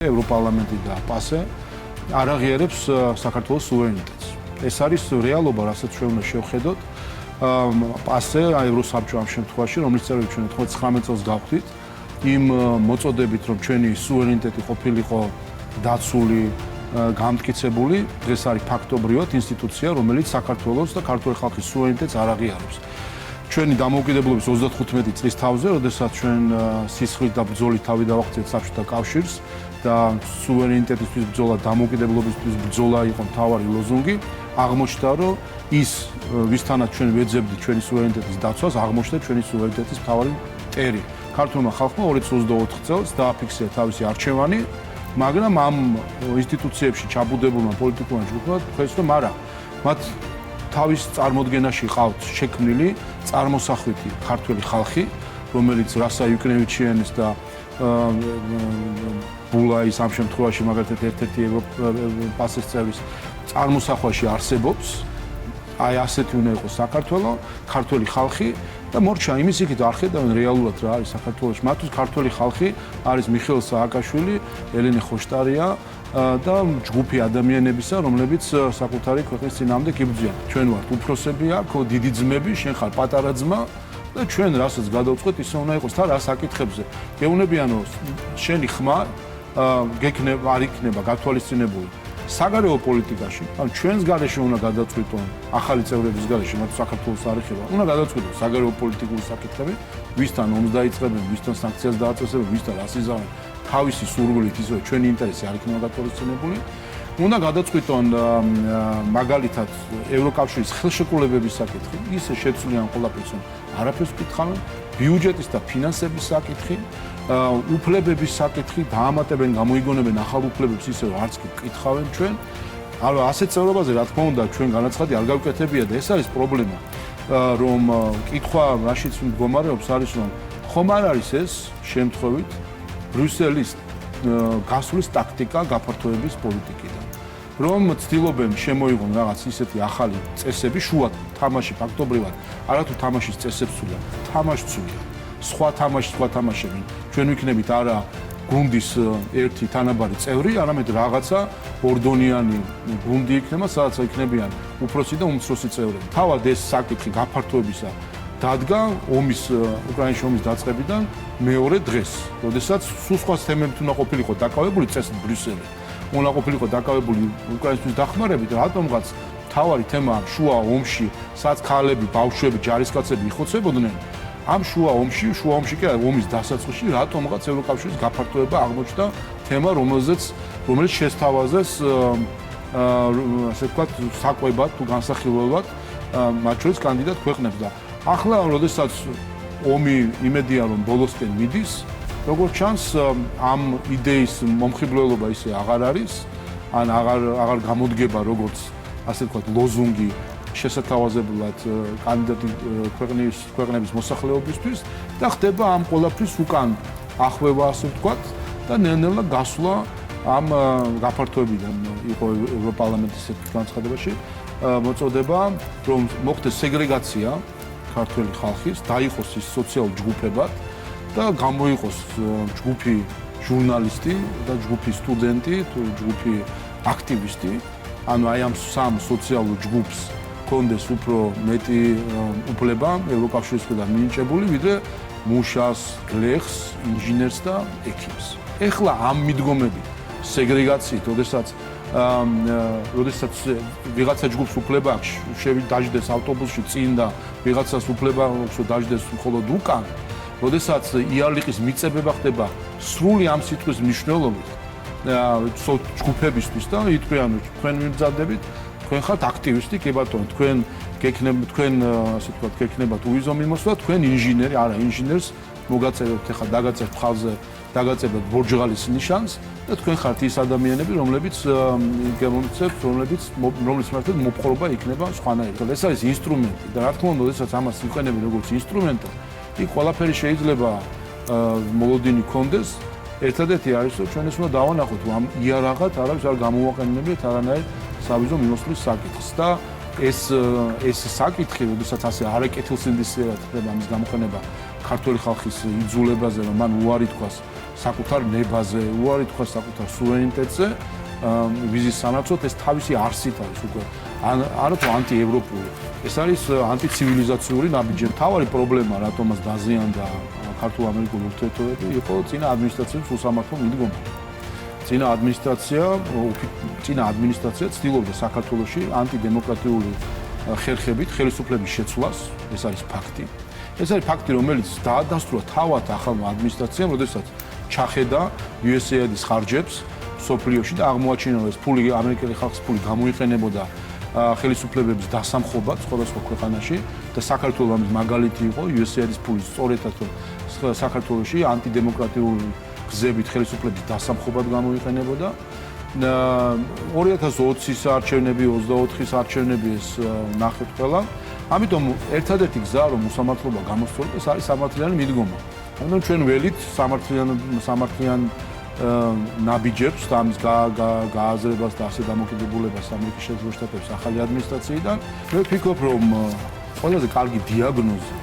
ევროპარლამენტი და პასე არ აღიარებს საქართველოს სუვერენიტეტს. ეს არის რეალობა, რასაც ჩვენ უნდა შევხედოთ. პასე ევროსაბჭო ამ შემთხვევაში, რომლის წევრები ჩვენ 19 წელს გავხდით, იმ მოწოდებით, რომ ჩვენი სუვერენიტეტი ყოფილიყო დაცული, გამტკიცებული, დღეს არის ფაქტობრივად ინსტიტუცია, რომელიც საქართველოს და ქართული ხალხის სუვერენიტეტს არ აღიარებს. ჩვენი დამოუკიდებლობის 35 წლის თავზე, როდესაც ჩვენ სისხლით და ბრძოლით თავი დავახციეთ საბჭოთა კავშირს და სუვერენიტეტისთვის ბრძოლა, დამოუკიდებლობისთვის ბრძოლა იყო მთავარი ლოზუნგი, აღმოჩნდა, რომ ის, ვისთანაც ჩვენ ვეძებდით ჩვენი სუვერენიტეტის დაცვას, აღმოჩნდა ჩვენი სუვერენიტეტის მთავარი მტერი. ქართულმა ხალხმა 2024 წელს დააფიქსირა თავისი არჩევანი, მაგრამ ამ ინსტიტუციებში ჩაბუდებულმა პოლიტიკურმა ჯგუფმა თქვეს, რომ არა, მათ თავის წარმოდგენაში ყავთ შექმნილი წარმოსახვითი ქართველი ხალხი, რომელიც რასა იუკნევიჩიანის და ბულაის ამ შემთხვევაში მაგალითად ერთ-ერთი პასეს წევრის წარმოსახვაში არსებობს. აი ასეთი უნდა იყოს საქართველო, ქართველი ხალხი და მორჩა იმის იქით არ ხედავენ რეალურად რა არის საქართველოში. მათთვის ქართველი ხალხი არის მიხეილ სააკაშვილი, ელენე ხოშტარია და ჯგუფი ადამიანებისა, რომლებიც საკუთარი ქვეყნის წინააღმდეგ იბრძვიან. ჩვენ ვართ უფროსები აქ, დიდი ძმები, შენ ხარ პატარა ძმა და ჩვენ რასაც გადავწყვეტ, ისე უნდა იყოს თა რა საკითხებზე. გეუბნებიანო, შენი ხმა გექნება, არ იქნება გათვალისწინებული საგარეო პოლიტიკაში, ან ჩვენს გარეშე უნდა გადაწყვიტონ, ახალი წევრების გარეშე, მათ საქართველოს არ ეხება, უნდა გადაწყვიტონ საგარეო პოლიტიკური საკითხები, ვისთან ომს დაიწყებენ, ვისთან სანქციას დააწესებენ, ვისთან რას იზამენ, თავისი სურვილით ისე ჩვენი ინტერესი არ იქნება გათვალისწინებული. უნდა გადაწყვიტონ მაგალითად ევროკავშირის ხელშეკრულებების საკითხი, ისე შეცვლიან ყველაფერს, არაფერს ვკითხავენ, ბიუჯეტის და ფინანსების საკითხი, უფლებების საკითხი, დაამატებენ, გამოიგონებენ ახალ უფლებებს, ისე რომ არც კი ვკითხავენ ჩვენ. ანუ ასეთ წევრობაზე რა თქმა უნდა ჩვენ განაცხადი არ გავკეთებია და ეს არის პრობლემა, რომ კითხვა რაშიც მდგომარეობს არის რომ ხომ არ არის ეს შემთხვევით ბრიუსელის გასვლის ტაქტიკა გაფართოების პოლიტიკიდან. რომ ცდილობენ შემოიღონ რაღაც ისეთი ახალი წესები, შუა თამაში ფაქტობრივად, არათუ თამაშის წესებს ცვლიან, თამაშცვლიან. სხვა თამაშები. ჩვენ ვიქნებით არა გუნდის ერთი თანაბარი წევრი, არამედ რაღაცა ორდონიანი გუნდი იქნება, სადაც იქნებიან უფროსი და უმცროსი წევრები. თავად ეს საკითხი გაფართოებისა დადგა უკრაინის ომის დაწყებიდან მეორე დღეს, როდესაც სულ სხვა თემებით უნდა ყოფილიყო დაკავებული წესით ბრიუსელი. უნდა ყოფილიყო დაკავებული უკრაინისთვის დახმარებით, რატომღაც თავარი თემა შუა ომში, სადაც ქალები, ბავშვები, ჯარისკაცები იხოცებოდნენ. ამ შუა ომში კი ომის დასაწყისში რატომღაც ევროკავშირის გაფართოება აღმოჩნდა თემა, რომელიც შესთავაზეს ასე ვთქვათ, საკვებად თუ განსახილველად მათ შორის კანდიდატ ქვეყნებს და ახლა, როდესაც ომი იმედია რომ ბოლოსკენ მიდის, როგორც ჩანს, ამ იდეის მომხიბვლელობა ისე აღარ არის, ან აღარ გამოდგება როგორც ასე ვთქვათ, ლოზუნგი შესათავაზებლად კანდიდატი ქვეყნების მოსახლეობისთვის და ხდება ამ ყველაფრის უკან ახვევა, ასე ვთქვათ, და ნელ-ნელა გასვლა ამ გაფართოებიდან იყო ევროპარლამენტის განცხადებაში მოწოდება, რომ მოხდეს სეგრეგაცია ქართველი ხალხის, დაიხოს ის სოციალურ ჯგუფებად და გამოიყოს ჯგუფი ჟურნალისტი და ჯგუფი სტუდენტი თუ ჯგუფი აქტივისტი, ანუ აი ამ სამ სოციალურ ჯგუფს კონდეს უფრო მეტი უფლება ევროკავშირის მხრიდან მინიჭებული, ვიდრე მუშას, გლეხს, ინჟინერს და ექიმს. ეხლა ამ მიდგომებით სეგრეგაციით, როდესაც ვიღაცა ჯგუფს უფლება აქვს, დაждდეს ავტობუსში წინ და ვიღაცას უფლება აქვს, დაждდეს მხოლოდ უკან, როდესაც იარლიყის მიწებება ხდება სრული ამ სიტყვის მნიშვნელობით ჯგუფებისთვის და იტყვიან, თქვენ მიმზადებით, თქვენ ხართ აქტივისტი, კი ბატონო, თქვენ ასე ვთქვათ, გექნებათ უვიზო მიმოსვლა, თქვენ ინჟინერი, არა, ინჟინერს მოგაწერებთ ახლა დაგაწერთ ხალხზე, დაგაწერებთ ბორჯღალის ნიშანს და თქვენ ხართ ის ადამიანები, რომლებიც მართლაც მოპყრობა იქნება სხვანაირად. ეს არის ინსტრუმენტი და რა თქმა უნდა, როდესაც ამას იყენებენ როგორც ინსტრუმენტად, იქ ყველაფერი შეიძლება მოლოდინი კონდეს. ერთადერთი არის, რომ ჩვენ ეს უნდა დავანახოთ, რომ ამ იარაღად არავის არ გამოვაყენებიათ არანაირ სავიზო მიმოსვლის საკითხს და ეს საკითხი, როდესაც ასე არაკეთილსინდისიერად ხდება ამის გამოყენება ქართული ხალხის იძულებაზე, რომ მან უარი თქვას საკუთარ ნებაზე, უარი თქვა საკუთარ სუვერენიტეტზე, ვიზის სანაცვლოდ ეს თავისი არსით არის უკვე არა თუ ანტიევროპული. ეს არის ანტიცივილიზაციური ნაბიჯები. თავარი პრობლემა, რატომაც დაზიანდა ქართულ-ამერიკული ურთიერთობები, იყო წინა ადმინისტრაციის უსამართლო მიდგომა. წინა ადმინისტრაცია ცდილობდა საქართველოში ანტიდემოკრატიული ხერხებით ხელისუფლების შეცვლას, ეს არის ფაქტი. ეს არის ფაქტი, რომელიც დაადასტურა თავად ახალმა ადმინისტრაციამ, როდესაც ჩახედა USAID-ის ხარჯებს სოფლიოში და აღმოაჩინა, რომ ეს ფული ამერიკელი ხალხის ფული გამოიყენებოდა ხელისუფლებების დასამხობად სხვადასხვა ქვეყანაში და საქართველოს ამის მაგალითი იყო USAID-ის ფული სწორედაც საქართველოში ანტიდემოკრატიული გზებით ხელისუფლების დასამხობად გამოიყენებოდა. 2020-ის არჩევნები, 24-ის არჩევნები ეს ნახეთ ყველა. ამიტომ ერთადერთი გზა რომ უსამართლობა გამოსწორდეს, ეს არის სამართლიანი მიდგომა. ამიტომ ჩვენ ველით სამართლიან ნაბიჯებს და ამის გააზრებას და ასე დამოკიდებულებას ამერიკის შეერთებულ შტატების ახალი ადმინისტრაციიდან. მე ვფიქრობ, რომ ყველაზე კარგი დიაგნოზი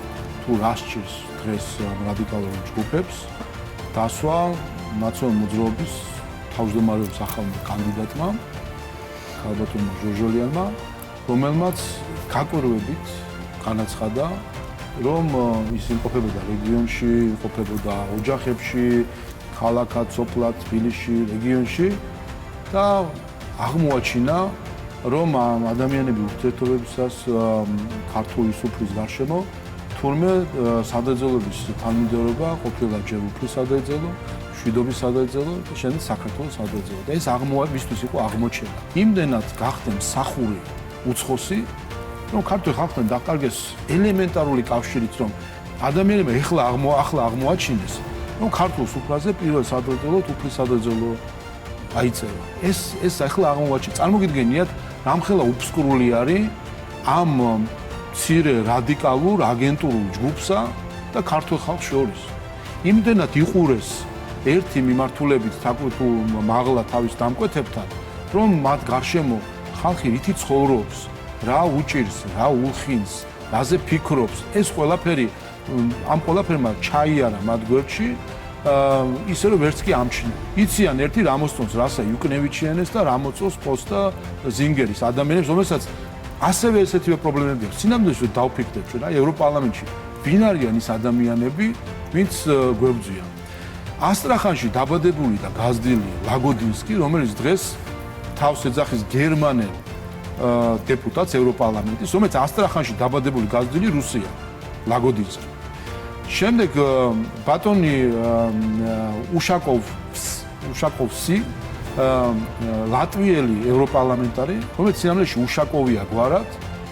თუ რა სჭირს დღეს რადიკალურ ჯგუფებს, დასვა ნაციონალური მოძრაობის თავმჯდომარეობის ახალმა კანდიდატმა, ქალბატონმა ჟორჟოლიანმა, რომელმაც გაკვირვებით განაცხადა, რომ ის იმყოფებოდა რეგიონში, იმყოფებოდა ოჯახებში, ქალაქად, სოფლად, თბილისში, რეგიონში და აღმოაჩინა, რომ ამ ადამიანების ურთიერთობებისას ქართული სუფრის გარშემო თურმე სადაძელობის თანმიმდევრობა ყოფილა ჯერ უფლის სადაძელო, მშვიდობის სადაძელო და შემდეგ საქართველოს სადაძელო. და ეს მისთვის იყო აღმოჩენა. იმდენად გახდა მსახური უცხოსი, რომ ქართულ ხალხთან დაკარგეს ელემენტარული კავშირით, რომ ადამიანებმა ახლა აღმოაჩინეს, რომ ქართულ სუფრაზე პირველ სადაძელოდ უფლის სადაძელო აიწერა. ეს ახლა აღმოაჩინა. წარმოგიდგენიათ, რამხელა უბსკურული არის ამ მცირე რადიკალურ აგენტურულ ჯგუფსა და ქართულ ხალხს შორის. იმდენად იყურეს ერთი მიმართულებით თუ მაღლა თავის დამკვეთებთან, რომ მათ გარშემო ხალხი რითი ცხოვრობს, რა უჭირს, რა ულხინს, რაზე ფიქრობს, ეს ყველაფერი ამ ყველაფერმა ჩაიარა მათ გვერდში, ისე რომ ვერც კი ამჩნია. იციან ერთი რა მოსწონს რასა იუკნევიჩიანეს და რა მოწონს პოსტა ზინგერის ადამიანებს, რომელსაც ასევე ესეთივე პრობლემები აქვს. სინამდვილეში დავფიქრდეთ ჩვენ, აი ევროპარლამენტში ვინ არიან ის ადამიანები, ვინც გვებძვიან. ასტრახანში დაბადებული და გაზრდილი ლაგოდინსკი, რომელიც დღეს თავს ეძახის გერმანელ დეპუტატს ევროპარლამენტის, რომელიც ასტრახანში დაბადებული გაზრდილი რუსია, ლაგოდინსკი. შემდეგ ბატონი უშაკოვსი, ლატვიელი ევროპარლამენტარი, რომელიც სინამდვილეში უშაკოვია გვარად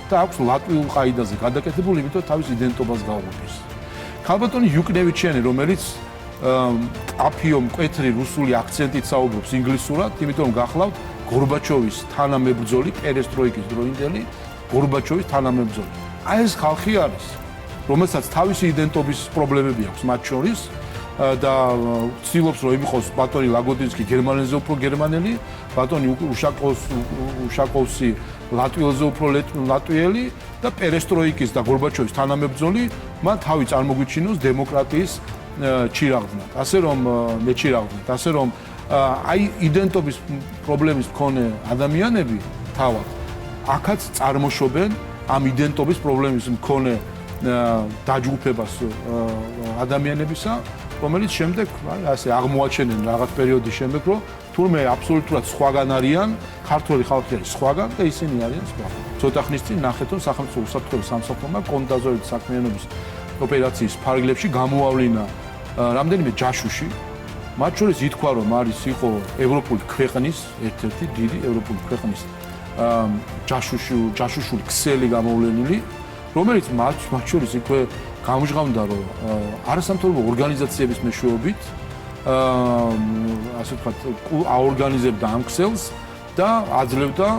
და აქვს ლატვიურ ყაიდაზე გადაკეთებული, იმიტომ თავის იდენტობას გაუღებს. ქალბატონი იუკნევიჩიანი, რომელიც კაფიო მკვეთრი რუსული აქცენტით საუბრობს ინგლისურად, იმიტომ გახლავთ გორბაჩოვის თანამებრძოლი, პერესტროიკის დროინდელი გორბაჩოვის თანამებრძოლი. აი ეს ხალხი არის, რომელსაც თავისი იდენტობის პრობლემები აქვს მათ შორის და ცდილობს რომ იყოს ბატონი ლაგოდინსკი გერმანელზე უფრო გერმანელი, ბატონი უშაკოვსი ლატვიელზე უფრო ლატვიელი და პერესტროიკის და გორბაჩოვის თანამებრძოლი მათ თავი წარმოგვიჩინოს დემოკრატიის ჩირაღდნად. ასე რომ მეჩირაღდნად, ასე რომ აი იდენტობის პრობლემის მქონე ადამიანები თავად აქაც წარმოშობენ ამ იდენტობის პრობლემის მქონე დაჯგუფებას ადამიანებისა, რომელიც შემდეგ ასე აღმოაჩენენ რაღაც პერიოდის შემდეგ, რომ თურმე აბსოლუტურად სხვაგან არიან, ქართველი ხალხი არის სხვაგან და ისინი არიან სხვა. ცოტა ხნის წინ ნახეთ, რომ სახელმწიფო უსაფრთხოების სამსახურმა კონტრდაზვერვის საქმიანობის ოპერაციის ფარგლებში გამოავლინა რამდენიმე ჯაშუში. მათ შორის ითქვა, რომ იყო ევროპული ქვეყნის, ერთ-ერთი დიდი ევროპული ქვეყნის ჯაშუშული ქსელი გამოვლენილი, რომელიც მათ შორის იქვე გამჟღავნდა, რომ არასამთავრობო ორგანიზაციების მეშვეობით ასე ვთქვათ, აორგანიზებდა ამ ქსელს და აძლევდა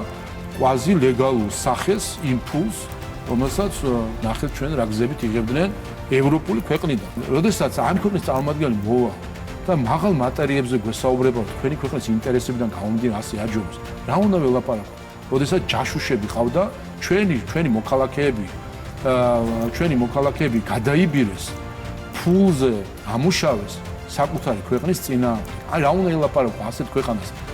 კვაზი ლეგალურ სახეს, იმპულს, რომელსაც ნახეთ ჩვენ რა გზებით იღებდნენ ევროპული ქვეყნიდან. როდესაც ამ ქვეყნის წარმომადგენელი მოვა და მაღალ მატერიებზე გვესაუბრება, თქვენი ქვეყნის ინტერესებიდან გამომდინარე ასე აჯობს. რა უნდა ველაპარაკოთ? როდესაც ჯაშუშები ყავდა, ჩვენი მოქალაქეები გადაიბირეს, ფულზე ამუშავეს საკუთარი ქვეყნის წინააღმდეგ. აი რა უნდა ელაპარაკო ასეთ ქვეყანას